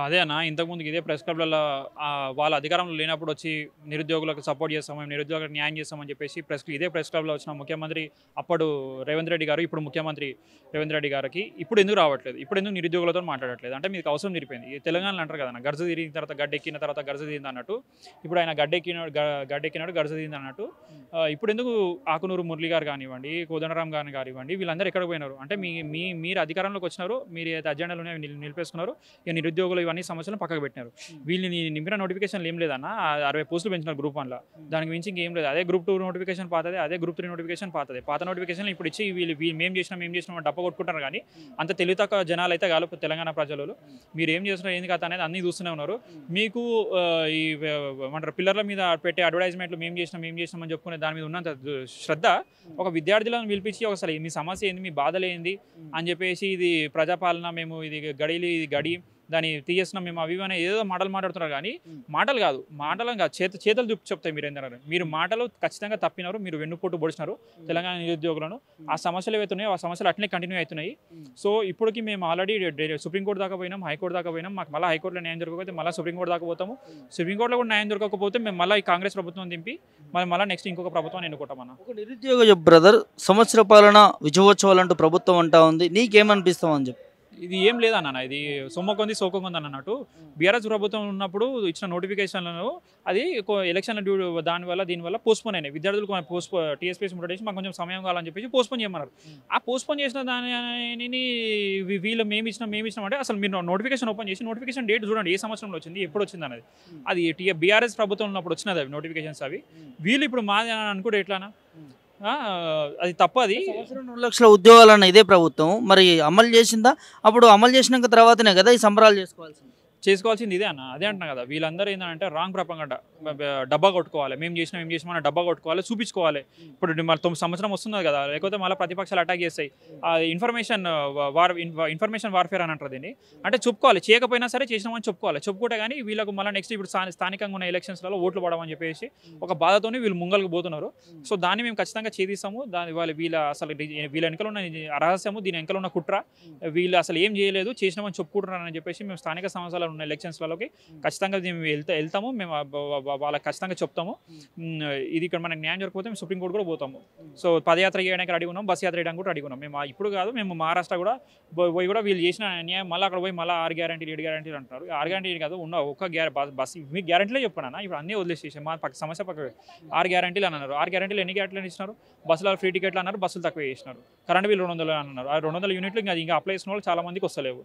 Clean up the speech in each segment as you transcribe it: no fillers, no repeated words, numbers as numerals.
అదే అన్న ఇంతకుముందుకు ఇదే ప్రెస్ క్లబ్‌లలో వాళ్ళ అధికారంలో లేనప్పుడు వచ్చి నిరుద్యోగులకు సపోర్ట్ చేస్తాం, మేము నిరుద్యోగులకు న్యాయం చేస్తామని చెప్పేసి ఇదే ప్రెస్ క్లబ్‌లో వచ్చిన ముఖ్యమంత్రి అప్పుడు రేవంత్ రెడ్డి గారు, ఇప్పుడు ముఖ్యమంత్రి రేవంత్ రెడ్డి గారికి ఇప్పుడు ఎందుకు రావట్లేదు? ఇప్పుడు ఎందుకు నిరుద్యోగులతో మాట్లాడట్లేదు? అంటే మీకు అవసరం తీరిపోయింది. ఈ తెలంగాణలో అంటారు కదన్న, గర్జ తిరిగిన తర్వాత గడ్డెక్కిన తర్వాత గర్జ తిరింది అన్నట్టు. ఇప్పుడు ఆయన గడ్డెక్కినాడు గర్జ తిరింది అన్నట్టు. ఇప్పుడు ఎందుకు ఆకునూరు మురళి గారు కానివ్వండి, కోదండరాం గారిని కానివ్వండి, వీళ్ళందరూ ఎక్కడికి పోయినారు? అంటే మీరు అధికారంలోకి వచ్చినారు, మీరు ఏదైతే అజెండాలు ఉన్నాయో నిలిపేసుకున్నారు. ఇక నిరుద్యోగులు ఇవన్నీ సమస్యలను పక్కకు పెట్టినారు. వీళ్ళని నింపిన నోటిఫికేషన్లు ఏం లేదన్న, 60 పోస్టులు పెంచినారు గ్రూప్ 1లో. దానికి మించి ఇంకేం లేదు. అదే గ్రూప్ 2 నోటిఫికేషన్ పాతదే, అదే గ్రూప్ 3 నోటిఫికేషన్ పాతదే. పాత నోటిఫికేషన్ ఇప్పుడు ఇచ్చి వీళ్ళు మేము చేసినాం డప్ప కొట్టుకుంటారు. కానీ అంత తెలివి తక్కువ జనాలు అయితే కాదు తెలంగాణ ప్రజలు. మీరు ఏం చేస్తున్నారు ఏంది కథ అనేది అన్నీ చూస్తూనే ఉన్నారు. మీకు ఈ ఏమంటారు పిల్లర్ల మీద పెట్టే అడ్వర్టైజ్మెంట్లు మేము చేసినాం అని చెప్పుకునే దాని మీద ఉన్నంత శ్రద్ధ ఒక విద్యార్థులను పిలిపించి అసలు మీ సమస్య ఏంది, మీ బాధలు ఏంది అని చెప్పేసి, ఇది ప్రజాపాలన, మేము ఇది గడి దాన్ని తీయేస్తున్నాం మేము అవి అని ఏదో మాటలు మాట్లాడుతున్నారు. కానీ మాటలు కాదు చేతలు చెప్తాయి. మీరు ఏంటన్నారు, మీరు మాటలు ఖచ్చితంగా తప్పినారు. మీరు వెన్నుపోటు పొడిచినారు తెలంగాణ నిరుద్యోగులను. ఆ సమస్యలు ఏవైతున్నాయో ఆ సమస్యలు అట్లనే కంటిన్యూ అవుతున్నాయి. సో ఇప్పటికి మేము ఆల్రెడీ సుప్రీంకోర్టు దాకా పోయినాం, హైకోర్టు దాకా పోయినాం. మాకు మళ్ళీ హైకోర్టులో న్యాయం దొరకకపోతే మళ్ళీ సుప్రీంకోర్టు దాకా పోతాము. సుప్రీంకోర్టులో కూడా న్యాయం దొరకకపోతే మేము మళ్ళీ ఈ కాంగ్రెస్ ప్రభుత్వం దింపి మళ్ళీ నెక్స్ట్ ఇంకొక ప్రభుత్వాన్ని ఎన్నుకుంటామన్నా. ఒక నిరుద్యోగ బ్రదర్, సంవత్సర పాలన విజయోత్సవాలు అంటూ ప్రభుత్వం అంటా ఉంది, నీకేమనిపిస్తావు అని చెప్పి? ఇది ఏం లేదన్న, ఇది సొమ్మకొంది సోకొంది అన్నట్టు. బీఆర్ఎస్ ప్రభుత్వం ఉన్నప్పుడు ఇచ్చిన నోటిఫికేషన్లను అది ఎలక్షన్ దీనివల్ల పోస్ట్పోన్ అయినాయి. విద్యార్థులు టీఎస్పీఎస్ ముట్టేసి మాకు కొంచెం సమయం కావాలని చెప్పేసి పోస్ట్పోన్ చేయమన్నారు. ఆ పోస్ట్పోన్ చేసిన దానిని వీళ్ళు మేము ఇచ్చినాం అంటే అసలు మీరు నోటిఫికేషన్ ఓపెన్ చేసి నోటిఫికేషన్ డేట్ చూడండి, ఏ సంవత్సరంలో వచ్చింది, ఎప్పుడు వచ్చింది అనేది. అది బీఆర్ఎస్ ప్రభుత్వం ఉన్నప్పుడు వచ్చినది అవి నోటిఫికేషన్స్. అవి వీళ్ళు ఇప్పుడు మాది అని అనుకుంటే ఎట్లానా? అది తప్పది. 2 లక్షల ఉద్యోగాలన్న ఇదే ప్రభుత్వం మరి అమలు చేసిందా? అప్పుడు అమలు చేసినాక తర్వాతనే కదా ఈ సంబరాలు చేసుకోవాల్సింది ఇదే అన్న. అదే అంటున్నా కదా, వీళ్ళందరూ ఏంటంటే రాంగ్ ప్రపంగంట. డబ్బా కొట్టుకోవాలి, మేము చేసినాం డబ్బా కొట్టుకోవాలి, చూపించుకోవాలి. ఇప్పుడు మళ్ళీ 9 సంవత్సరం వస్తున్నది కదా, లేకపోతే మళ్ళీ ప్రతిపక్షాలు అటాక్ చేస్తాయి. ఇన్ఫర్మేషన్ వార్ఫేర్ అని అంటారు దీన్ని. అంటే చెప్పుకోవాలి, చేయకపోయినా సరే చేసినామని చెప్పుకుంటే కానీ వీళ్ళకు మళ్ళీ నెక్స్ట్ ఇప్పుడు స్థానికంగా ఉన్న ఎలక్షన్స్లలో ఓట్లు పడమని చెప్పేసి ఒక బాధతోనే వీళ్ళు ముంగల్కి పోతున్నారు. సో దాన్ని మేము ఖచ్చితంగా ఛేదిస్తాము. వీళ్ళ వెనకలు ఉన్న రహస్యము, దీని వెనకలు ఉన్న కుట్ర, వీళ్ళు అసలు ఏం చేయలేదు, చేసినామని చెప్పుకుంటున్నారని చెప్పేసి మేము స్థానిక సంస్థలు ఉన్న ఎలక్షన్స్లలోకి ఖచ్చితంగా మేము వెళ్తాము. మేము వాళ్ళకి ఖచ్చితంగా చెప్తాము. ఇది ఇక్కడ మనకు న్యాయం జరగకపోతే మేము సుప్రీంకోర్టు కూడా పోతాము. సో పదయాత్ర చేయడానికి రెడీ ఉన్నాం, బస్ యాత్ర చేయడానికి కూడా రెడీ ఉన్నాం. మేము ఇప్పుడు కాదు, మేము మహారాష్ట్ర కూడా పోయి కూడా వీళ్ళు చేసిన న్యాయం మళ్ళీ అక్కడ పోయి మళ్ళీ 6 గ్యారంటీలు 7 గ్యారంటీలు అంటున్నారు. 6 గ్యారంటీలు కాదు, ఉన్న ఒక బస్ మీకు గ్యారంటీలే చెప్పాను. ఇప్పుడు అన్నీ వదిలేసేసి మా సమస్య పక్క 6 గ్యారంటీలు అన్నారు. 6 గ్యారంటీలు ఎన్ని గ్యారంటీలు ఇచ్చినారు? బస్సులో ఫ్రీ టికెట్లు అన్నారు, బస్సులు తక్కువ చేసినారు. కరెంట్ బిల్ 200 అన్నారు. ఆ 200 యూనిట్లు ఇంకా అప్లై చేసిన వాళ్ళు చాలా మందికి వస్తలేవు.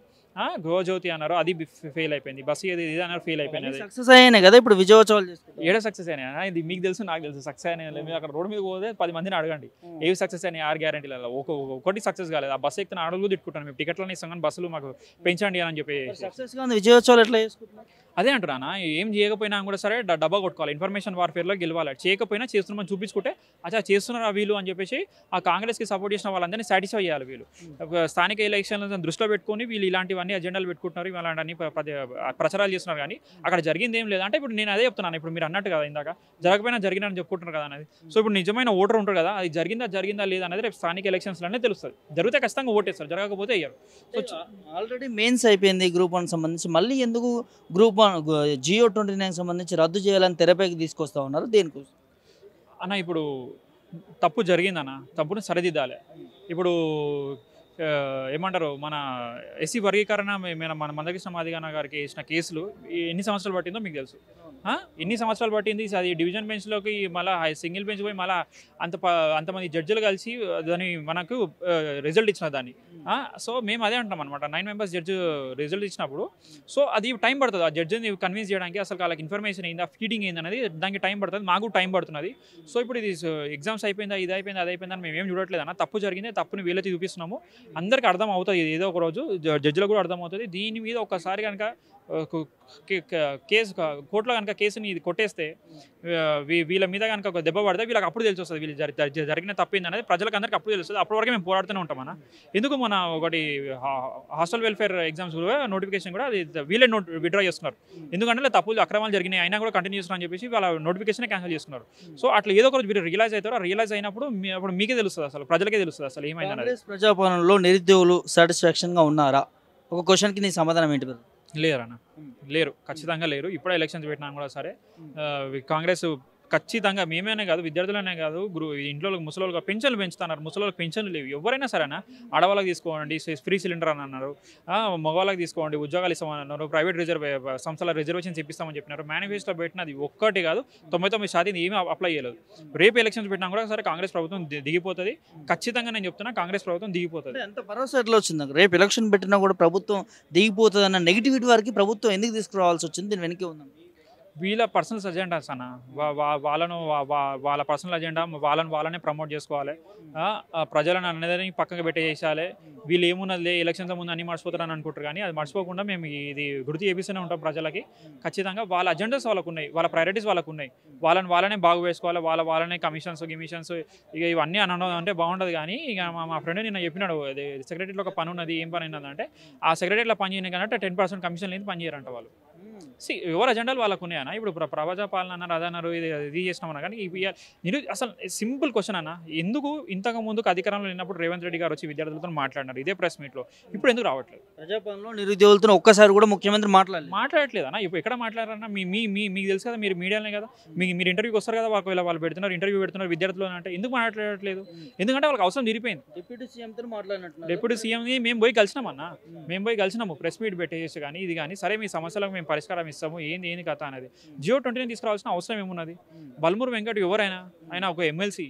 గృహజ్యోతి అన్నారు, అది ఫెయిల్ అయిపోయింది. బస్సు ఇది అన్నారు, ఫెయిల్ అయిపోయింది. సక్సెస్ అయ్యాయి కదా ఇప్పుడు విజయోత్సవాలు ఏడో సక్సెస్ అయినా ఇది మీకు తెలుసు, నాకు తెలుసు. సక్సెస్ అయినా మీరు అక్కడ రోడ్డు మీద పోతే 10 మందిని అడగండి ఏవి సక్సెస్ అయినాయి 6 గ్యారంటీలలో. ఒకటి సక్సెస్ కాలేదు. ఆ బస్సు ఎక్కిన అడుగులు తిట్టుకుంటాను, మేము టికెట్లని ఇస్తాం కానీ బస్సులు మాకు పెంచండి అని చెప్పి. సక్సెస్గా విజయోత్సవాలు ఎట్లా చేసుకుంటున్నారు? అదే అంటున్నా, ఏం చేయకపోయినా కూడా సరే డబ్బా కొట్టుకోవాలి, ఇన్ఫర్మేషన్ వార్ఫేర్లో గెలవాలి. చేయకపోయినా చేస్తున్నామని చూపించుకుంటే అచ్చా చేస్తున్నారా వీళ్ళు అని చెప్పేసి ఆ కాంగ్రెస్కి సపోర్ట్ చేసిన వాళ్ళందరినీ సాటిస్ఫై చేయాలి. వీళ్ళు స్థానిక ఎలక్షన్లను దృష్టిలో పెట్టుకొని వీళ్ళు ఇలాంటివన్నీ అజెండాలు పెట్టుకుంటున్నారు, ఇలాంటి ప్రచారాలు చేస్తున్నారు. కానీ అక్కడ జరిగింది ఏం లేదు. అంటే ఇప్పుడు నేను అదే చెప్తున్నాను, ఇప్పుడు మీరు అన్నట్టు కదా ఇందాక, జరగకపోయినా జరిగినని చెప్పుకుంటున్నారు కదా అనేది. సో ఇప్పుడు నిజమైన ఓటర్ ఉంటారు కదా, అది జరిగిందా లేదా అనేది రేపు స్థానిక ఎలక్షన్స్లోనే తెలుస్తుంది. జరిగితే ఖచ్చితంగా ఓటేస్తారు, జరగకపోతే అయ్యారు. సో ఆల్రెడీ మెయిన్స్ అయిపోయింది గ్రూప్ 1 సంబంధించి, మళ్ళీ ఎందుకు గ్రూప్ 1 GO-29 సంబంధించి రద్దు చేయాలని తెరపైకి తీసుకొస్తా ఉన్నారు? దేనికోసం అన్న? ఇప్పుడు తప్పు జరిగిందన్న, తప్పును సరిదిద్దాలి. ఇప్పుడు ఏమంటారు, మన ఎస్సీ వర్గీకరణ మన మందకృష్ణ మాదిగన్న గారికి వేసిన కేసులు ఎన్ని సంవత్సరాలు పట్టిందో మీకు తెలుసు. ఎన్ని సంవత్సరాలు పట్టింది. అది డివిజన్ బెంచ్లోకి మళ్ళీ సింగిల్ బెంచ్ పోయి మళ్ళీ అంతమంది జడ్జిలు కలిసి దాన్ని మనకు రిజల్ట్ ఇచ్చిన దాన్ని. సో మేము అదే అంటాం అనమాట, 9 మెంబర్స్ జడ్జి రిజల్ట్ ఇచ్చినప్పుడు సో అది టైం పడుతుంది ఆ జడ్జిని కన్విన్స్ చేయడానికి. అసలు వాళ్ళకి ఇన్ఫర్మేషన్ ఏందా, ఫీడింగ్ ఏందనేది దానికి టైం పడుతుంది, మాకు టైం పడుతున్నది. సో ఇప్పుడు ఇది ఎగ్జామ్స్ అయిపోయిందా, ఇది అయిపోయిందా, అది అయిపోయిందని మేము ఏం చూడట్లేదు అన్న. తప్పు జరిగింది, తప్పుని వీళ్ళకి చూపిస్తున్నాము. అందరికీ అర్థం అవుతుంది, ఏదో ఒక రోజు జడ్జిలకు కూడా అర్థం అవుతుంది. దీని మీద ఒకసారి కనుక కేసు కోర్టులో కనుక కేసుని ఇది కొట్టేస్తే వీళ్ళ మీద కనుక ఒక దెబ్బ పడితే వీళ్ళకి అప్పుడు తెలిసి వస్తుంది వీళ్ళు జరిగిన తప్పింది అనేది ప్రజలకు అందరికీ అప్పుడు తెలుస్తుంది. అప్పటి వరకు మేము పోరాడుతూనే ఉంటామన్నా. ఎందుకు మన ఒకటి హాస్టల్ వెల్ఫేర్ ఎగ్జామ్స్ కూడా నోటిఫికేషన్ కూడా అది వీళ్ళే విత్డ్రా చేస్తున్నారు. ఎందుకంటే తప్పులు అక్రమాలు జరిగినాయి అయినా కూడా కంటిన్యూ చేస్తున్నారు అని చెప్పేసి వాళ్ళ నోటిఫికేషన్ క్యాన్సిల్ చేస్తున్నారు. సో అట్లా ఏదో ఒక రోజు మీరు రియలైజ్ అవుతారు. రియలైజ్ అయినప్పుడు అప్పుడు మీకే తెలుస్తుంది, అసలు ప్రజలకే తెలుస్తుంది అసలు ఏమైంది. ప్రజాపాలనలో నిరుద్యోగులు సాటిస్ఫాక్షన్గా ఉన్నారా? ఒక క్వశ్చన్కి నీ సమాధానం ఏంటి? లేరన్న, లేరు, ఖచ్చితంగా లేరు. ఇప్పుడే ఎలక్షన్స్ పెట్టినా కూడా సరే కాంగ్రెస్ ఖచ్చితంగా మేమేనే కాదు, విద్యార్థులనే కాదు, ఇంట్లో ముసలోళ్ళకి పెన్షన్లు పెంచుతున్నారు. ముసలోళ్ళకి పెన్షన్లు లేవు. ఎవరైనా సరేనా, ఆడవాళ్ళకి తీసుకోండి ఫ్రీ సిలిండర్ అని అన్నారు, మగవాళ్ళకి తీసుకోండి ఉద్యోగాలు ఇస్తామన్నారు, ప్రైవేట్ సంస్థల రిజర్వేషన్స్ ఇప్పిస్తామని చెప్పినారు. మేనిఫెస్టో పెట్టినది ఒక్కటి కాదు, 99% ఏమీ అప్లై చేయలేదు. రేపు ఎలక్షన్స్ పెట్టినా కూడా సరే కాంగ్రెస్ ప్రభుత్వం దిగిపోతుంది. ఖచ్చితంగా నేను చెప్తున్నా, కాంగ్రెస్ ప్రభుత్వం దిగిపోతుంది. ఎంత భరోసా ఎట్లా వచ్చింది? రేపు ఎలక్షన్ పెట్టినా కూడా ప్రభుత్వం దిగిపోతుంది అన్న నెగిటివిటీ వరకు ప్రభుత్వం ఎందుకు తీసుకురావాల్సి వచ్చింది? దీని వెనక్కి ఉందండి వీళ్ళ పర్సనల్ అజెండాస్ అన్న, వాళ్ళను వాళ్ళ పర్సనల్ అజెండా వాళ్ళనే ప్రమోట్ చేసుకోవాలి. ప్రజలను అనేది పక్కకు పెట్టేసేయాలి. వీళ్ళు ఏమున్నది ఎలక్షన్స్ ముందు అన్ని మర్చిపోతారని అనుకుంటారు, కానీ అది మర్చిపోకుండా మేము ఇది గుర్తు చేపిస్తూనే ఉంటాం ప్రజలకి. ఖచ్చితంగా వాళ్ళ అజెండాస్ వాళ్ళకు ఉన్నాయి, వాళ్ళ ప్రయారిటీస్ వాళ్ళకు ఉన్నాయి. వాళ్ళనే బాగు వేసుకోవాలి. వాళ్ళనే కమిషన్స్ ఇక ఇవన్నీ అనడం అంటే బాగుంటుంది. కానీ ఇక మా ఫ్రెండ్ నిన్న చెప్పినాడు, అది సెక్రటరీలో ఒక పని ఉన్నది. ఏం పని ఉన్నదంటే ఆ సెక్రటరీలో పని చేయని కానీ 10% కమిషన్ లేని పని చేయరంట వాళ్ళు. ఎవరు అజెండాలు వాళ్ళకు ఉన్నాయన్న. ఇప్పుడు ప్రజా పాలన అన్నారు, అదన్నారు, ఇది చేసినామన్నా. కానీ నేను అసలు సింపుల్ క్వశ్చన్ అన్న, ఎందుకు ఇంతకు ముందుకు అధికారంలో లేనప్పుడు రేవంత్ రెడ్డి గారు వచ్చి విద్యార్థులతో మాట్లాడినారు ఇదే ప్రెస్ మీట్లో, ఇప్పుడు ఎందుకు రావట్లేదు? ప్రజాపాలనలో నిరుద్యోగులతో ఒక్కసారి కూడా ముఖ్యమంత్రి మాట్లాడలేదు అన్న. ఇప్పుడు ఎక్కడ మాట్లాడారన్నా? మీకు తెలుసు కదా, మీరు మీడియానే కదా, మీరు ఇంటర్వ్యూకి వస్తారు కదా, వాళ్ళు పెడుతున్నారు, ఇంటర్వ్యూ పెడుతున్నారు విద్యార్థులు అంటే ఎందుకు మాట్లాడట్లేదు? ఎందుకంటే వాళ్ళకి అవసరం తీరిపోయింది. డిప్యూటీ సీఎంని మేము పోయి కలిసినాము, ప్రెస్ మీట్ పెట్టేసి కానీ ఇది కానీ సరే మీ సమస్యలకు మేము పరిష్కారం ఇస్తాము, ఏంది కథ అనేది. జియో 29 తీసుకురావాల్సిన అవసరం ఏమున్నది? బల్మూరు వెంకట్ ఎవరైనా, ఆయన ఒక ఎమ్మెల్సీ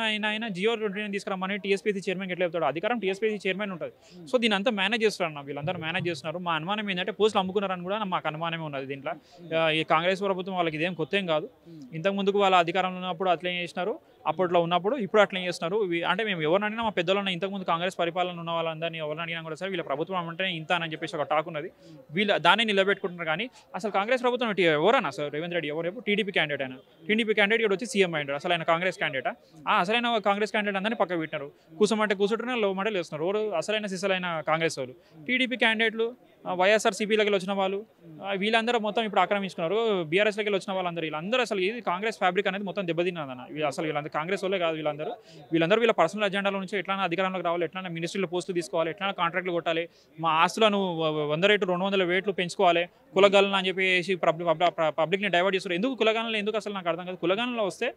అయినా జియో 29 తీసుకురామని టీఎస్పీసీ చైర్మన్ ఎట్లా చెప్తాడు? అధికారం టీఎస్పీసీ చైర్మన్ ఉంటుంది. సో దీని అంతా మేనేజ్ చేస్తున్నారు, వీళ్ళందరూ మేనేజ్ చేస్తున్నారు. మా అనుమానం ఏంటంటే పోస్టులు అమ్ముకున్నారని కూడా మాకు అనుమానమే ఉన్నది దీంట్లో. ఈ కాంగ్రెస్ ప్రభుత్వం వాళ్ళకి ఇదేం కొత్త ఏం కాదు. ఇంతకు ముందుకు వాళ్ళ అధికారంలో ఉన్నప్పుడు అట్లే చేసినారు, అప్పట్లో ఉన్నప్పుడు ఇప్పుడు అట్లే చేస్తున్నారు. అంటే మేము ఎవరిని అడిగినా, మా పెద్దలను ఇంతకుముందు కాంగ్రెస్ పరిపాలన ఉన్న వాళ్ళందరినీ ఎవరిని అడిగినా కూడా సరే వీళ్ళ ప్రభుత్వం అంటే ఇంత అని చెప్పేసి ఒక టాక్ ఉన్నది. వీళ్ళు దాన్ని నిలబెట్టుకుంటున్నారు. కానీ అసలు కాంగ్రెస్ ప్రభుత్వం ఎవరన్నా సార్? రేవంత్ రెడ్డి ఎవరు? టీడీపీ క్యాండిడేట్ అయినా, టీడీపీ క్యాండిడేట్ ఇక్కడ వచ్చి సీఎం అయ్యాడు. అసలు ఆయన కాంగ్రెస్ క్యాండిడేటా? అసలైన కాంగ్రెస్ క్యాండిడేట్ అందరినీ పక్క పెట్టినారు. కూర్చోమంటే కూర్చుంటున్నారు, లో మంటే లేస్తున్నారు. ఎవరు అసలైన సిసలైన కాంగ్రెస్ వాళ్ళు? టీడీపీ క్యాండిడేట్లు, వైఎస్ఆర్సీపీలకి వచ్చిన వాళ్ళు, వీళ్ళందరూ మొత్తం ఇప్పుడు ఆక్రమించుకున్నారు. బీఆర్ఎస్లకి వచ్చిన వీళ్ళందరూ అసలు ఇది కాంగ్రెస్ ఫ్యాబ్రిక్ అనేది మొత్తం దెబ్బతిన్నదన్న. అసలు వీళ్ళందరూ కాంగ్రెస్ వాళ్ళే కాదు. వీళ్ళందరూ వీళ్ళ పర్సనల్ అజెండాల నుంచి ఎట్లా అధికారంలోకి రావాలి, ఎట్లా మినిస్ట్రీలో పోస్టులు తీసుకోవాలి, ఎట్లా కాంట్రాక్ట్లు కొట్టాలి, మా ఆస్తులను 100 రేట్లు 200 వేట్లు పెంచుకోవాలి, కులగలను అని చెప్పేసి పబ్లిక్ని డైవర్ట్ చేస్తారు. ఎందుకు కులగణనలు? ఎందుకు అసలు నాకు అర్థం కాదు. కులగణనలో వస్తే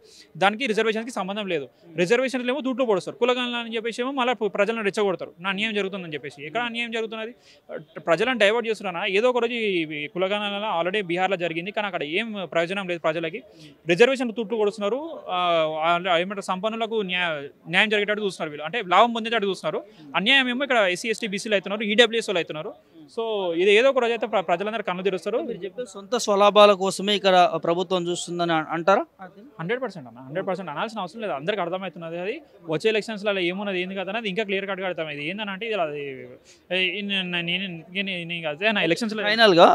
దానికి రిజర్వేషన్కి సంబంధం లేదు. రిజర్వేషన్లు ఏమో దూట్లో పొడుస్తారు, కులగణనలు అని చెప్పేసి ఏమో మళ్ళీ ప్రజలను రెచ్చగొడతారు. నా అన్యాయం జరుగుతుందని చెప్పేసి. ఎక్కడ అన్యాయం జరుగుతున్నది? ప్రజలను డైవర్ట్ చేస్తున్నా. ఏదో ఒక రోజు కులగణనలో ఆల్రెడీ బీహార్లో జరిగింది, కానీ అక్కడ ఏం ప్రయోజనం లేదు ప్రజలకి. రిజర్వేషన్ తుట్లు కొడుతున్నారు, ఏమంటారు సంపన్నులకు న్యాయం జరిగేటట్టు చూస్తున్నారు వీళ్ళు, అంటే లాభం పొందేటట్టు చూస్తున్నారు. అన్యాయం ఏమో ఇక్కడ ఎస్సీ ఎస్టీ బీసీలు అవుతున్నారు, ఈడబ్ల్యూఎస్ వాళ్ళు అవుతున్నారు. సో ఇది ఏదో ఒక రోజు అయితే ప్రజలందరూ కన్ను తెరుస్తారు. మీరు చెప్పే సొంత స్వలాభాల కోసమే ఇక్కడ ప్రభుత్వం చూస్తుందని అంటారా? 100% అన్న, 100% అనాల్సిన అవసరం లేదు. అందరికి అర్థమవుతున్నది. అది వచ్చే ఎలక్షన్స్లో ఏమున్నది ఏంది కదా అనేది ఇంకా క్లియర్ కట్గా అర్థమైంది. ఏంటంటే ఇది అదే నా ఎలక్షన్స్లో ఫైనల్గా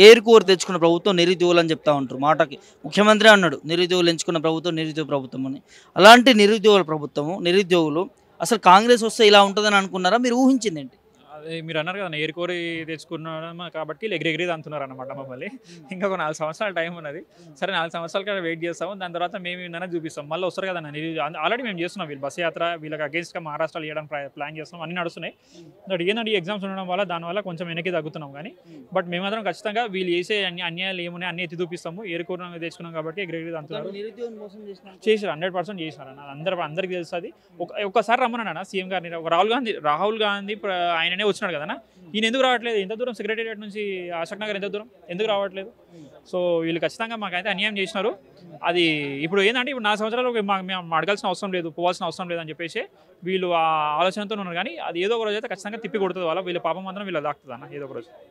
ఏరు కోరు తెచ్చుకున్న ప్రభుత్వం నిరుద్యోగులు అని చెప్తా ఉంటారు. మాటకి ముఖ్యమంత్రి అన్నాడు నిరుద్యోగులు ఎంచుకున్న ప్రభుత్వం నిరుద్యోగ ప్రభుత్వం అని. అలాంటి నిరుద్యోగులు అసలు కాంగ్రెస్ వస్తే ఇలా ఉంటుందని అనుకున్నారా? మీరు ఊహించింది ఏంటి? అదే మీరు అన్నారు కదా, ఏరుకోరి తెచ్చుకున్నాం కాబట్టి ఎగిరెగిరి అంటున్నారు అనమాట మమ్మల్ని. ఇంకా ఒక 4 సంవత్సరాల టైం ఉన్నది. సరే 4 సంవత్సరాల కదా వెయిట్ చేస్తాము, దాని తర్వాత మేము ఏంటనే చూపిస్తాం. మళ్ళీ వస్తారు కదా, ఆల్రెడీ మేము చేస్తున్నాం. వీళ్ళు బస్ యాత్ర వీళ్ళకి అగేన్స్ట్గా మహారాష్ట్రలో చేయడానికి ప్లాన్ చేస్తున్నాం, అన్ని నడుస్తున్నాయి. బట్ ఏంటంటే ఈ ఎగ్జామ్స్ ఉండడం వల్ల దానివల్ల కొంచెం వెనక్కి తగ్గుతున్నాం. కానీ బట్ మేము మాత్రం ఖచ్చితంగా వీళ్ళు చేసే అన్యాయాలు ఏమున్నాయి అన్ని ఎత్తి చూపిస్తాము. ఏరుకోరి తెచ్చుకున్నాం కాబట్టి ఎగిరెగిరి అంటున్నారు. చేశారు, 100% చేసినారు అన్న. అందరికీ తెలుస్తుంది. ఒక్కసారి రమ్మన్నాను సీఎం గారిని. రాహుల్ గాంధీ ఆయననే వచ్చినాడు కదా, ఈయన ఎందుకు రావట్లేదు? ఎంత దూరం సెక్రటేరియట్ నుంచి అశోక్ నగర్ ఎంత దూరం, ఎందుకు రావట్లేదు? సో వీళ్ళు ఖచ్చితంగా మాకైతే అన్యాయం చేసినారు. అది ఇప్పుడు ఏంటంటే ఇప్పుడు 4 సంవత్సరాలు మేము అడగాల్సిన అవసరం లేదు, పోవాల్సిన అవసరం లేదు అని చెప్పేసి వీళ్ళు ఆ ఆలోచనతో ఉన్నారు. కానీ అది ఏదో ఒక రోజు అయితే ఖచ్చితంగా తిప్పి కొడుతుంది. వీళ్ళ పాపం మాత్రం వీళ్ళు దాక్కుతుంది అన్న ఏదో ఒక రోజు.